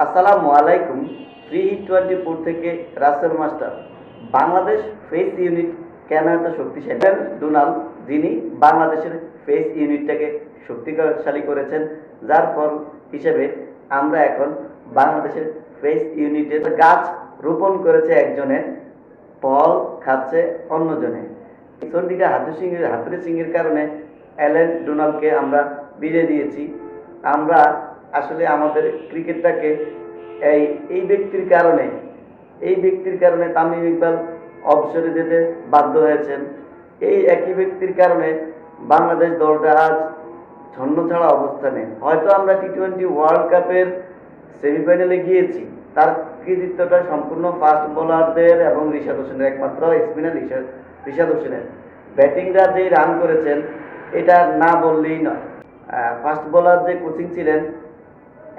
আসসালামু আলাইকুম। Free hit 24 থেকে Russell master. Bangladesh pace unit কেন এত শক্তিশালী? ডোনাল্ড, যিনি বাংলাদেশের ফেস ইউনিটটাকে শক্তিশালী করেছেন, যার ফল হিসেবে আমরা এখন বাংলাদেশের ফেস ইউনিটের গাছ রোপণ করেছে একজনে, ফল খাচ্ছে অন্যজনে। চন্ডিকা হাতুড়ি সিংয়ের কারণে অ্যালেন ডোনাল্ডকে আমরা বিজয় দিয়েছি। আমরা আসলে আমাদের ক্রিকেটটাকে এই এই ব্যক্তির কারণে তামিম ইকবাল অবসরে যেতে বাধ্য হয়েছেন। এই একই ব্যক্তির কারণে বাংলাদেশ দলটা আজ ছন্নছাড়া অবস্থানে। হয়তো আমরা টি-20 ওয়ার্ল্ড কাপের সেমিফাইনালে গিয়েছি, তার কৃতিত্বটা সম্পূর্ণ ফাস্ট বোলারদের এবং রিশাদ হোসেনের, একমাত্র স্পিনার রিশাদ হোসেনের। ব্যাটিংরা যে রান করেছেন এটা না বললেই নয়। ফাস্ট বোলার যে কোচিং ছিলেন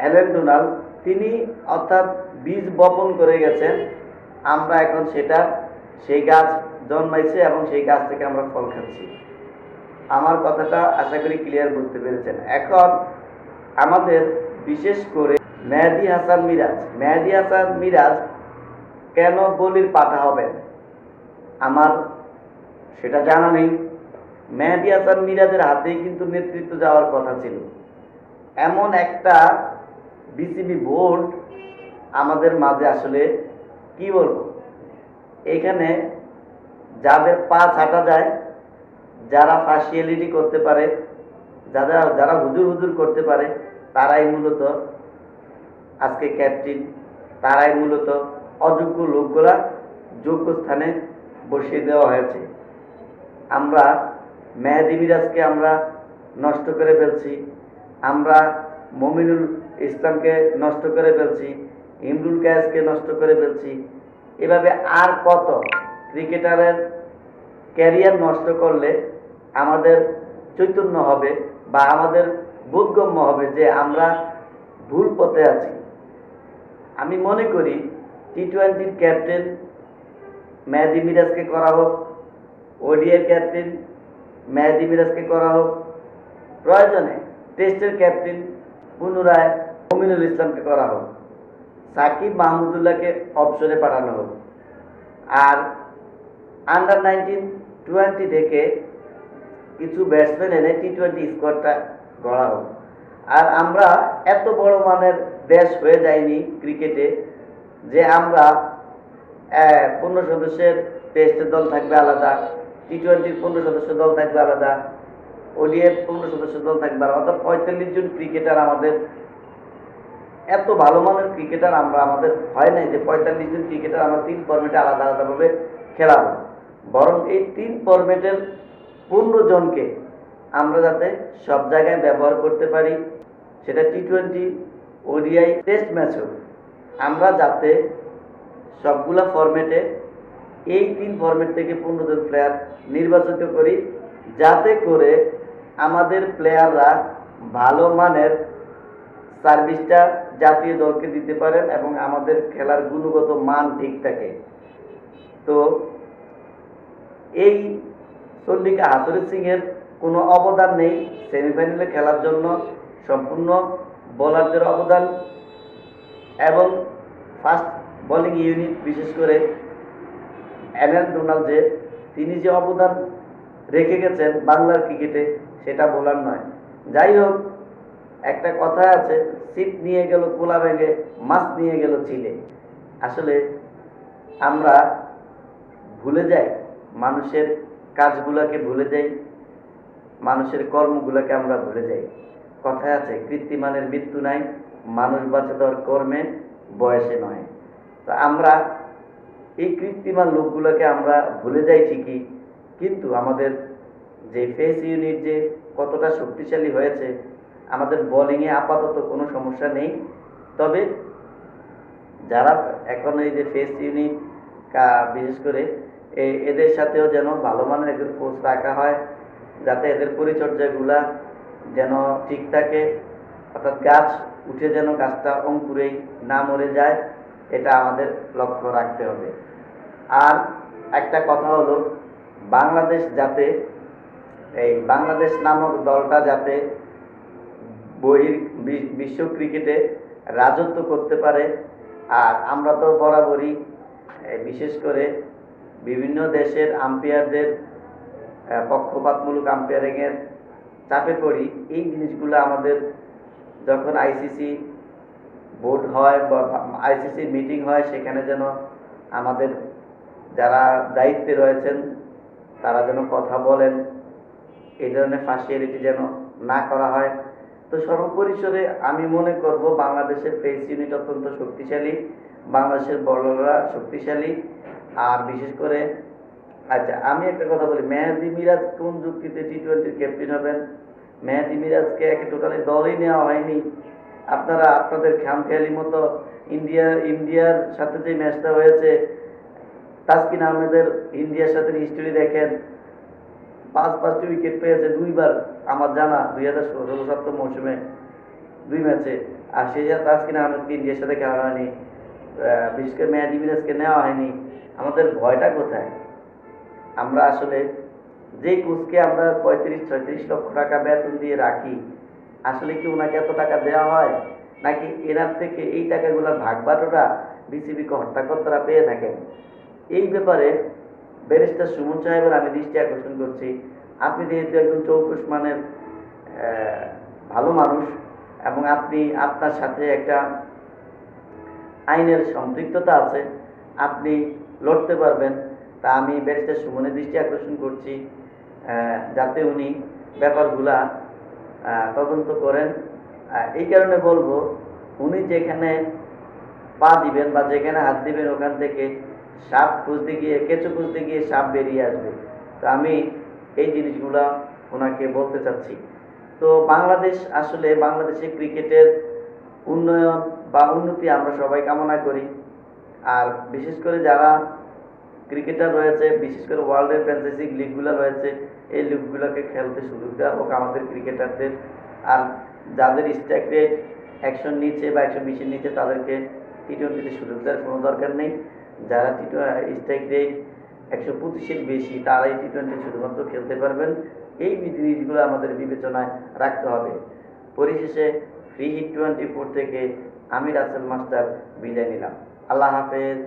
অ্যালেন ডোনাল্ড, তিনি অর্থাৎ বীজ বপন করে গেছেন। আমরা এখন সেই গাছ জন্মাইছে এবং সেই গাছ থেকে আমরা ফল খাচ্ছি। আমার কথাটা আশা করি ক্লিয়ার বুঝতে পেরেছেন। এখন আমাদের বিশেষ করে মেহেদী হাসান মিরাজ কেন বলির পাঠা হবেন আমার সেটা জানা নেই। মেহেদী হাসান মিরাজের হাতেই কিন্তু নেতৃত্ব যাওয়ার কথা ছিল। এমন একটা বিসিবি বোর্ড আমাদের মাঝে, আসলে কি বলবো, এখানে যাদের পা ছাটা যায়, যারা পার্সিয়ালিটি করতে পারে, যারা হুজুর করতে পারে, তারাই মূলত আজকে ক্যাপ্টেন, তারাই মূলত অযোগ্য লোকগুলা যোগ্য স্থানে বসিয়ে দেওয়া হয়েছে। আমরা মেহেদী মিরাজকে আমরা নষ্ট করে ফেলছি, আমরা মমিনুল ইসলামকে নষ্ট করে ফেলছি, ইমরুল কায়েসকে নষ্ট করে ফেলছি। এভাবে আর কত ক্রিকেটারের ক্যারিয়ার নষ্ট করলে আমাদের চৈতন্য হবে বা আমাদের বোধগম্য হবে যে আমরা ভুল পথে আছি। আমি মনে করি টি-20 ক্যাপ্টেন মেহেদী মিরাজকে করা হোক, ওডিআই ক্যাপ্টেন মেহেদী মিরাজকে করা হোক, প্রয়োজনে টেস্টের ক্যাপ্টেন পুনরায় মমিনুল ইসলামকে করা হোক, সাকিব মাহমুদুল্লাহকে অবসরে পাঠানো হোক, আর আন্ডার 19-20 থেকে কিছু ব্যাটসম্যান এনে টি-20 স্কোয়াডটা গড়া হোক। আর আমরা এত বড় মানের দেশ হয়ে যাইনি ক্রিকেটে যে আমরা 15 সদস্যের টেস্টের দল থাকবে আলাদা, টি-20 15 সদস্য দল থাকবে আলাদা, ওডিআই 15 সদস্য দল থাকবে আলাদা, অর্থাৎ 45 জন ক্রিকেটার। আমাদের এত ভালো মানের ক্রিকেটার আমাদের হয় নাই যে 45 জন ক্রিকেটার আমরা 3 ফরম্যাটে আলাদা আলাদাভাবে খেলাবো। বরং এই 3 ফরম্যাটের 15 জনকে আমরা যাতে সব জায়গায় ব্যবহার করতে পারি, সেটা টি-20 ওডিআই টেস্ট ম্যাচ হোক, আমরা যাতে সবগুলা ফরম্যাটে এই 3 ফরম্যাট থেকে 15 জন প্লেয়ার নির্বাচিত করি, যাতে করে আমাদের প্লেয়াররা ভালো মানের সার্ভিসটা জাতীয় দলকে দিতে পারেন এবং আমাদের খেলার গুণগত মান ঠিক থাকে। তো এই চন্ডিকা হাতুড়ি সিংয়ের কোনো অবদান নেই সেমিফাইনালে খেলার জন্য, সম্পূর্ণ বোলারদের অবদান এবং ফাস্ট বোলিং ইউনিট, বিশেষ করে অ্যালেন ডোনাল্ড তিনি যে অবদান রেখে গেছেন বাংলার ক্রিকেটে, সেটা বলার নয়। যাই হোক, একটা কথা আছে, ছিপ নিয়ে গেল কোলা ব্যাগে, মাছ নিয়ে গেল চিলে। আসলে আমরা ভুলে যাই, মানুষের কাজগুলোকে ভুলে যাই, মানুষের কর্মগুলোকে আমরা ভুলে যাই। কথায় আছে, কীর্তিমানের মৃত্যু নাই, মানুষ বাঁচে তার কর্মে, বয়সে নয়। তো আমরা এই কীর্তিমান লোকগুলোকে আমরা ভুলে যাই ঠিকই, কিন্তু আমাদের যে ফেস ইউনিট যে কতটা শক্তিশালী হয়েছে, আমাদের বোলিংয়ে আপাতত কোনো সমস্যা নেই। তবে যারা এখন এই যে ফেস ইউনিট, বিশেষ করে এদের সাথেও যেন ভালো মানের একজন কোচ রাখা হয়, যাতে এদের পরিচর্যাগুলা যেন ঠিক থাকে, অর্থাৎ গাছ উঠে যেন গাছটা অঙ্কুরেই না মরে যায়, এটা আমাদের লক্ষ্য রাখতে হবে। আর একটা কথা হলো, বাংলাদেশ নামক দলটা যাতে বিশ্ব ক্রিকেটে রাজত্ব করতে পারে। আর আমরা তো বরাবরই বিশেষ করে বিভিন্ন দেশের আম্পায়ারদের পক্ষপাতমূলক আম্পায়ারিংয়ের চাপে পড়ি। এই জিনিসগুলো আমাদের যখন আইসিসি বোর্ড হয় বা আইসিসি মিটিং হয়, সেখানে যেন আমাদের যারা দায়িত্বে রয়েছেন তারা যেন কথা বলেন, এই ধরনের পার্সিয়ালিটি যেন না করা হয়। তো সর্বপরিসরে আমি মনে করব বাংলাদেশের প্রেস ইউনিট অত্যন্ত শক্তিশালী, বাংলাদেশের বলাররা শক্তিশালী। আর বিশেষ করে আচ্ছা, আমি একটা কথা বলি, মেহেদী মিরাজ কোন যুক্তিতে টি-20 ক্যাপ্টেন হবেন? মেহেদী মিরাজকে একে টোটালি দলই নেওয়া হয়নি। আপনারা আপনাদের খামখেয়ালি মতো ইন্ডিয়ার সাথে যে ম্যাচটা হয়েছে, তাসকিন আহমেদের ইন্ডিয়ার সাথে হিস্ট্রি দেখেন, 5-5টি উইকেট পেয়েছে দুইবার, আমার জানা 2016-17 মৌসুমে 2 ম্যাচে। আর সেই তাসকিন আহমেদকে ইন্ডিয়ার সাথে খেলা হয়নি, বিশেষ করে মেহেদী মিরাজকে নেওয়া হয়নি। আমাদের ভয়টা কোথায়? আমরা আসলে যে কোচকে আমরা 35-36 লক্ষ টাকা বেতন দিয়ে রাখি, আসলে কি ওনাকে এত টাকা দেওয়া হয়, নাকি এনার থেকে এই টাকাগুলোর ভাগ বাটোটা বিসিবি কর্তাকর্তারা পেয়ে থাকেন? এই ব্যাপারে ব্যারিস্টার সুমন সাহেবের আমি দৃষ্টি আকর্ষণ করছি। আপনি যেহেতু একজন চৌকস মানের ভালো মানুষ, এবং আপনি আপনার সাথে একটা আইনের সম্পৃক্ততা আছে, আপনি লড়তে পারবেন। তা আমি ব্যারিস্টার সুমনের দৃষ্টি আকর্ষণ করছি যাতে উনি ব্যাপারগুলা তদন্ত করেন। এই কারণে বলবো, উনি যেখানে পা দিবেন বা যেখানে হাত দিবেন, ওখান থেকে সাপ খুঁজতে গিয়ে, কেঁচো খুঁজতে গিয়ে সাপ বেরিয়ে আসবে। তো আমি এই জিনিসগুলা ওনাকে বলতে চাচ্ছি। তো বাংলাদেশ, আসলে বাংলাদেশের ক্রিকেটের উন্নয়ন বা উন্নতি আমরা সবাই কামনা করি। আর বিশেষ করে যারা ক্রিকেটার রয়েছে, বিশেষ করে ওয়ার্ল্ডের ফ্র্যাঞ্চাইজি লিগগুলো রয়েছে, এই লিগগুলোকে খেলতে সুযোগ দেওয়া হোক আমাদের ক্রিকেটারদের। আর যাদের স্ট্রাইক রেট 100-র নিচে বা 120-এর নিচে, তাদেরকে টি-20তে সুযোগ দেওয়ার কোনো দরকার নেই। যারা স্ট্রাইক রেট 125-এর বেশি, তারাই টি-20 শুধুমাত্র খেলতে পারবেন। এই জিনিসগুলো আমাদের বিবেচনায় রাখতে হবে। পরিশেষে ফ্রি হিট 24 থেকে আমি রাসেল মাস্টার বিদায় নিলাম। আল্লাহ হাফেজ।